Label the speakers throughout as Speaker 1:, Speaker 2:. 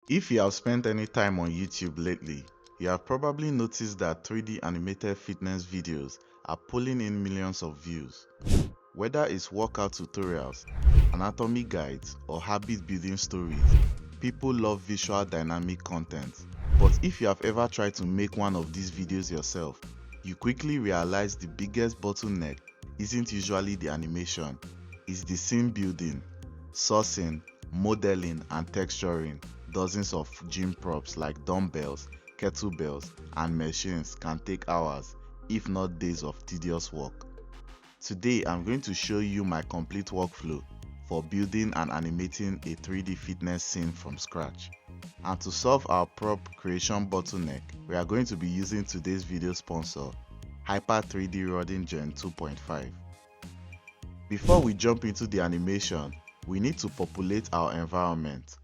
Speaker 1: If you have spent any time on YouTube lately, you have probably noticed that 3D animated fitness videos are pulling in millions of views. Whether it's workout tutorials, anatomy guides, or habit building stories, people love visual dynamic content. But if you have ever tried to make one of these videos yourself, you quickly realize the biggest bottleneck isn't usually the animation, it's the scene building, sourcing, modeling, and texturing. Dozens of gym props like dumbbells, kettlebells, and machines can take hours, if not days of tedious work. Today, I'm going to show you my complete workflow for building and animating a 3D fitness scene from scratch. And to solve our prop creation bottleneck, we are going to be using today's video sponsor, Hyper3D Rodin Gen-2.5. Before we jump into the animation, we need to populate our environment.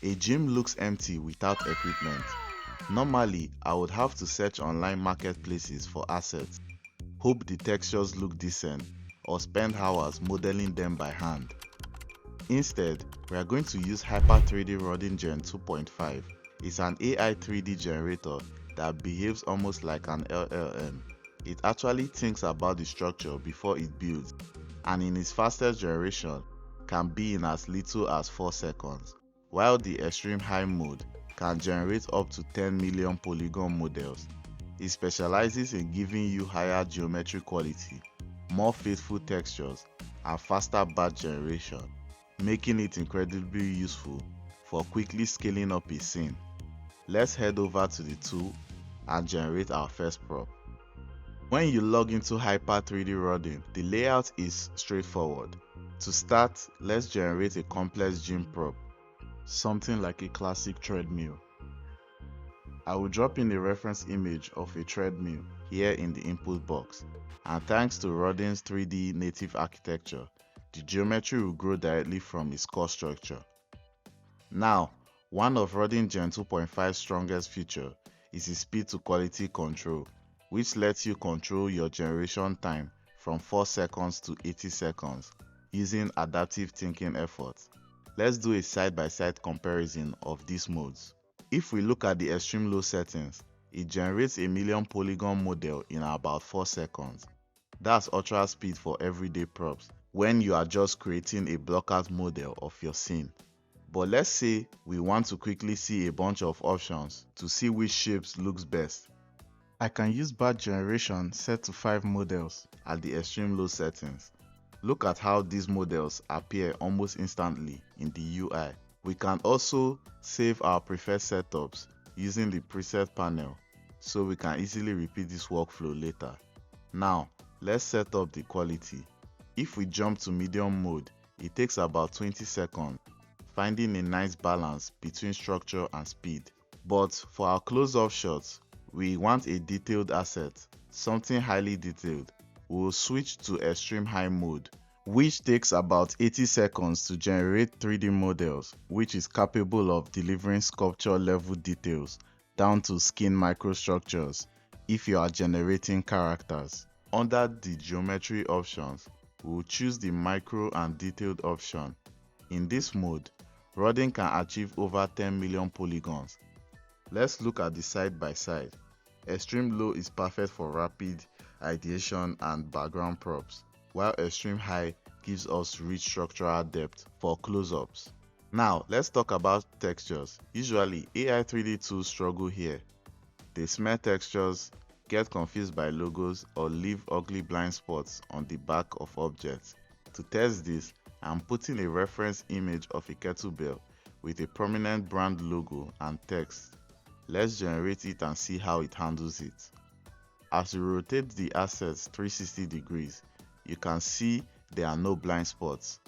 Speaker 1: A gym looks empty without equipment. Normally, I would have to search online marketplaces for assets, hope the textures look decent, or spend hours modeling them by hand. Instead, we are going to use Hyper3D Rodin Gen-2.5. It's an AI 3D generator that behaves almost like an LLM. It actually thinks about the structure before it builds, and in its fastest generation can be in as little as 4 seconds, while the extreme high mode can generate up to 10 million polygon models. It specializes in giving you higher geometry quality, more faithful textures, and faster batch generation, making it incredibly useful for quickly scaling up a scene. Let's head over to the tool and generate our first prop. When you log into Hyper3D Rodin, the layout is straightforward. To start, let's generate a complex gym prop, something like a classic treadmill. I will drop in a reference image of a treadmill here in the input box, and thanks to Rodin's 3D native architecture, the geometry will grow directly from its core structure. Now, one of Rodin Gen 2.5's strongest features is its speed to quality control, which lets you control your generation time from 4 seconds to 80 seconds using adaptive thinking efforts. Let's do a side-by-side comparison of these modes. If we look at the extreme low settings, it generates a million polygon model in about 4 seconds. That's ultra speed for everyday props when you are just creating a blockout model of your scene. But let's say we want to quickly see a bunch of options to see which shapes looks best. I can use batch generation set to 5 models at the extreme low settings. Look at how these models appear almost instantly in the UI. We can also save our preferred setups using the preset panel so we can easily repeat this workflow later. Now, let's set up the quality. If we jump to medium mode, it takes about 20 seconds, finding a nice balance between structure and speed. But for our close-up shots, we want a detailed asset, something highly detailed. We'll switch to extreme high mode, which takes about 80 seconds to generate 3D models, which is capable of delivering sculpture level details down to skin microstructures if you are generating characters. Under the geometry options, we'll choose the micro and detailed option. In this mode, Rodin can achieve over 10 million polygons. Let's look at the side by side. Extreme low is perfect for rapid ideation and background props, while extreme high gives us rich structural depth for close-ups. Now, let's talk about textures. Usually, AI 3D tools struggle here. They smear textures, get confused by logos, or leave ugly blind spots on the back of objects. To test this, I'm putting a reference image of a kettlebell with a prominent brand logo and text. Let's generate it and see how it handles it. As you rotate the assets 360 degrees, you can see there are no blind spots.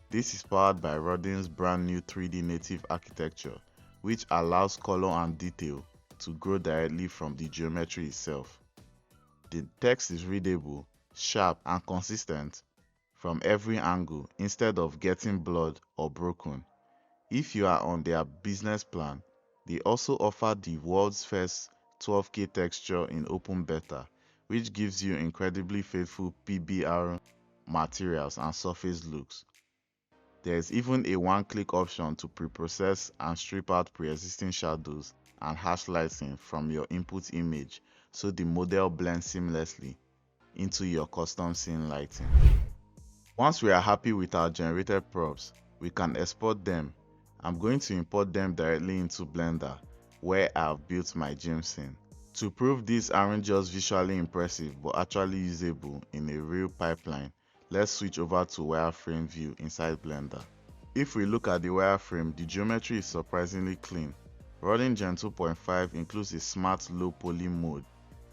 Speaker 1: This is powered by Rodin's brand new 3D native architecture, which allows color and detail to grow directly from the geometry itself. The text is readable, sharp, and consistent from every angle instead of getting blurred or broken. If you are on their business plan, they also offer the world's first 12K texture in open beta, which gives you incredibly faithful PBR materials and surface looks. There is even a one-click option to pre-process and strip out pre-existing shadows and harsh lighting from your input image so the model blends seamlessly into your custom scene lighting. Once we are happy with our generated props, we can export them. I'm going to import them directly into Blender, where I have built my gym scene. To prove these aren't just visually impressive but actually usable in a real pipeline, let's switch over to wireframe view inside Blender. If we look at the wireframe, the geometry is surprisingly clean. Rodin Gen-2.5 includes a smart low poly mode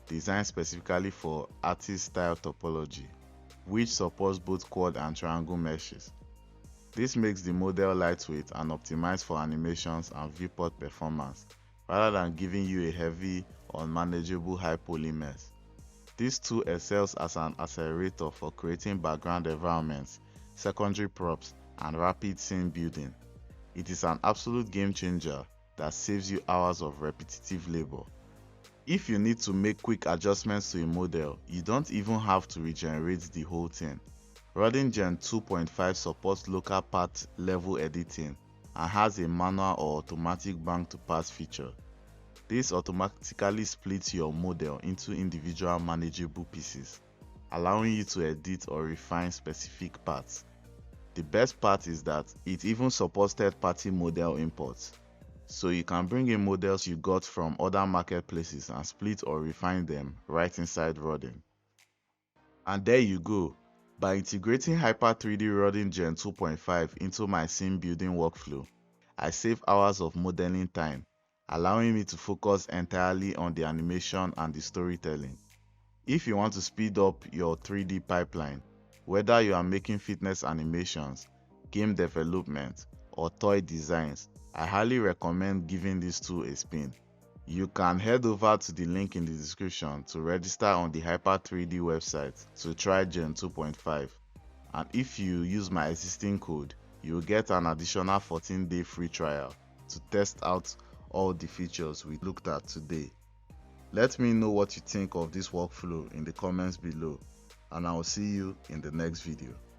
Speaker 1: designed specifically for artist style topology, which supports both quad and triangle meshes. This makes the model lightweight and optimized for animations and viewport performance, rather than giving you a heavy, unmanageable high poly mess. This tool excels as an accelerator for creating background environments, secondary props, and rapid scene building. It is an absolute game changer that saves you hours of repetitive labor. If you need to make quick adjustments to a model, you don't even have to regenerate the whole thing. Rodin Gen 2.5 supports local path level editing and has a manual or automatic bank to pass feature. This automatically splits your model into individual manageable pieces, allowing you to edit or refine specific parts. The best part is that it even supports third-party model imports, so you can bring in models you got from other marketplaces and split or refine them right inside Rodin. And there you go. By integrating Hyper3D Rodin Gen 2.5 into my scene building workflow, I save hours of modeling time, allowing me to focus entirely on the animation and the storytelling. If you want to speed up your 3D pipeline, whether you are making fitness animations, game development, or toy designs, I highly recommend giving this tool a spin. You can head over to the link in the description to register on the Hyper3D website to try Gen 2.5, and if you use my existing code, you will get an additional 14-day free trial to test out all the features we looked at today. Let me know what you think of this workflow in the comments below, and I will see you in the next video.